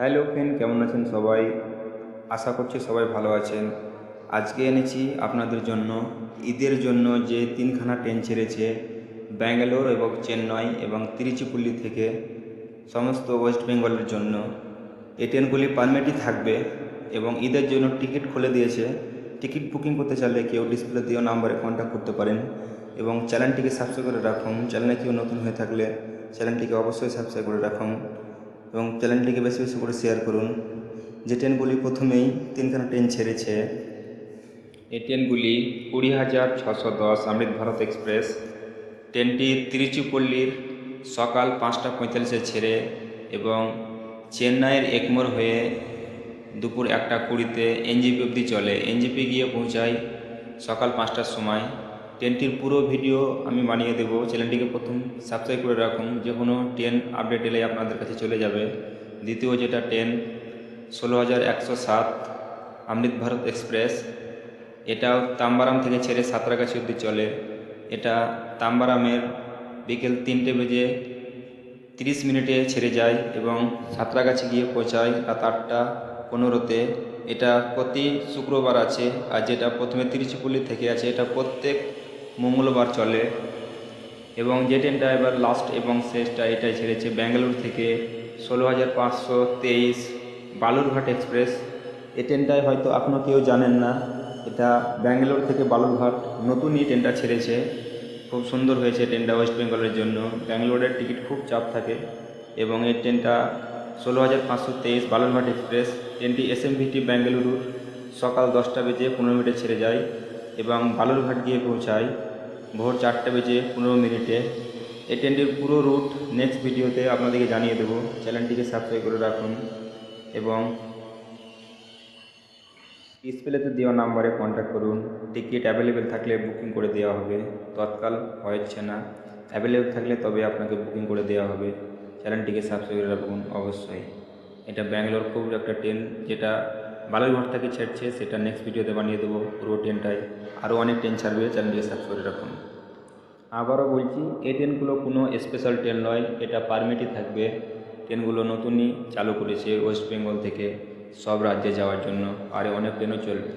Hello friend, কেমন আছেন সবাই? আশা করছি সবাই ভালো আছেন। আজকে এনেছি আপনাদের জন্য ঈদের জন্য যে তিনখানা ট্রেন ছেড়েছে ব্যাঙ্গালোর এবং চেন্নাই এবং তিরুচিপল্লি থেকে সমস্ত ওয়েস্ট বেঙ্গলের জন্য। এই ট্রেনগুলি পারমিটই থাকবে এবং ঈদের জন্য টিকিট খুলে দিয়েছে। টিকিট বুকিং করতে চাইলে কেউ ডিসপ্লে দেওয়া নাম্বারে কন্ট্যাক্ট করতে পারেন এবং চ্যানেলটিকে সাবস্ক্রাইব করে রাখুন। চ্যানেলে কেউ নতুন হয়ে থাকলে চ্যানেলটিকে অবশ্যই সাবস্ক্রাইব করে রাখুন এবং চ্যানেলটিকে বেশি বেশি করে শেয়ার করুন। যে ট্রেনগুলি প্রথমেই তিনখানা ট্রেন ছেড়েছে, এই ট্রেনগুলি 20,610 অমৃত ভারত এক্সপ্রেস। ট্রেনটি তিরুচিপল্লির সকাল 5:45-এ ছেড়ে এবং চেন্নাইয়ের এগমোর হয়ে দুপুর 1:20-তে এনজেপি অবধি চলে। এনজেপি গিয়ে পৌঁছায় সকাল 5টার সময়। ট্রেনটির পুরো ভিডিও আমি বানিয়ে দেবো। চ্যানেলটিকে প্রথম সাবস্ক্রাইব করে রাখুন, যে কোনো ট্রেন আপডেট এলে আপনাদের কাছে চলে যাবে। দ্বিতীয় যেটা ট্রেন 16,107 অমৃত ভারত এক্সপ্রেস, এটাও তাম্বারাম থেকে ছেড়ে সাঁতরাগাছি অবধি চলে। এটা তাম্বারামের বিকেল 3:30 ছেড়ে যায় এবং সাঁতরাগাছি গিয়ে পৌঁছায় রাত 8:15-তে। এটা প্রতি শুক্রবার আছে। আর যেটা প্রথমে তিরুচিপল্লি থেকে আছে, এটা প্রত্যেক মঙ্গলবার চলে। এবং যে ট্রেনটা এবার লাস্ট এবং শেষটা এটাই ছেড়েছে ব্যাঙ্গালোর থেকে 16,523 বালুরঘাট এক্সপ্রেস। এই ট্রেনটায় হয়তো এখনও কেউ জানেন না, এটা ব্যাঙ্গালোর থেকে বালুরঘাট নতুনই ট্রেনটা ছেড়েছে। খুব সুন্দর হয়েছে ট্রেনটা ওয়েস্ট বেঙ্গলের জন্য। ব্যাঙ্গালোরের টিকিট খুব চাপ থাকে এবং এই ট্রেনটা 16,523 বালুরঘাট এক্সপ্রেস। ট্রেনটি এসএমভিটি বেঙ্গালুরুর সকাল 10:15 ছেড়ে যায় এবং বালুরঘাট গিয়ে পৌঁছায় ভোর 4:15। এই ট্রেনটির পুরো রুট নেক্সট ভিডিওতে আপনাদেরকে জানিয়ে দেবো। চ্যানেলটিকে সাবস্ক্রাইব করে রাখুন এবং ডিসপ্লেতে দেওয়া নাম্বারে কন্ট্যাক্ট করুন। টিকিট অ্যাভেলেবেল থাকলে বুকিং করে দেওয়া হবে, তৎকাল হচ্ছে না। অ্যাভেলেবেল থাকলে তবে আপনাকে বুকিং করে দেওয়া হবে। চ্যানেলটিকে সাবস্ক্রাইব করে রাখুন অবশ্যই। এটা ব্যাঙ্গালোর খুব একটা ট্রেন, যেটা বালুরঘাট থেকে ছেড়ছে, সেটা নেক্সট ভিডিওতে বানিয়ে দেবো পুরো ট্রেনটাই। আরও অনেক ট্রেন ছাড়বে, চ্যানেলটিকে সাবস্ক্রাইব করে রাখুন। আবারও বলছি, এই ট্রেনগুলো কোনো স্পেশাল ট্রেন নয়, এটা পারমিটই থাকবে। ট্রেনগুলো নতুনই চালু করেছে ওয়েস্ট বেঙ্গল থেকে সব রাজ্যে যাওয়ার জন্য, আর অনেক ট্রেনও চলবে।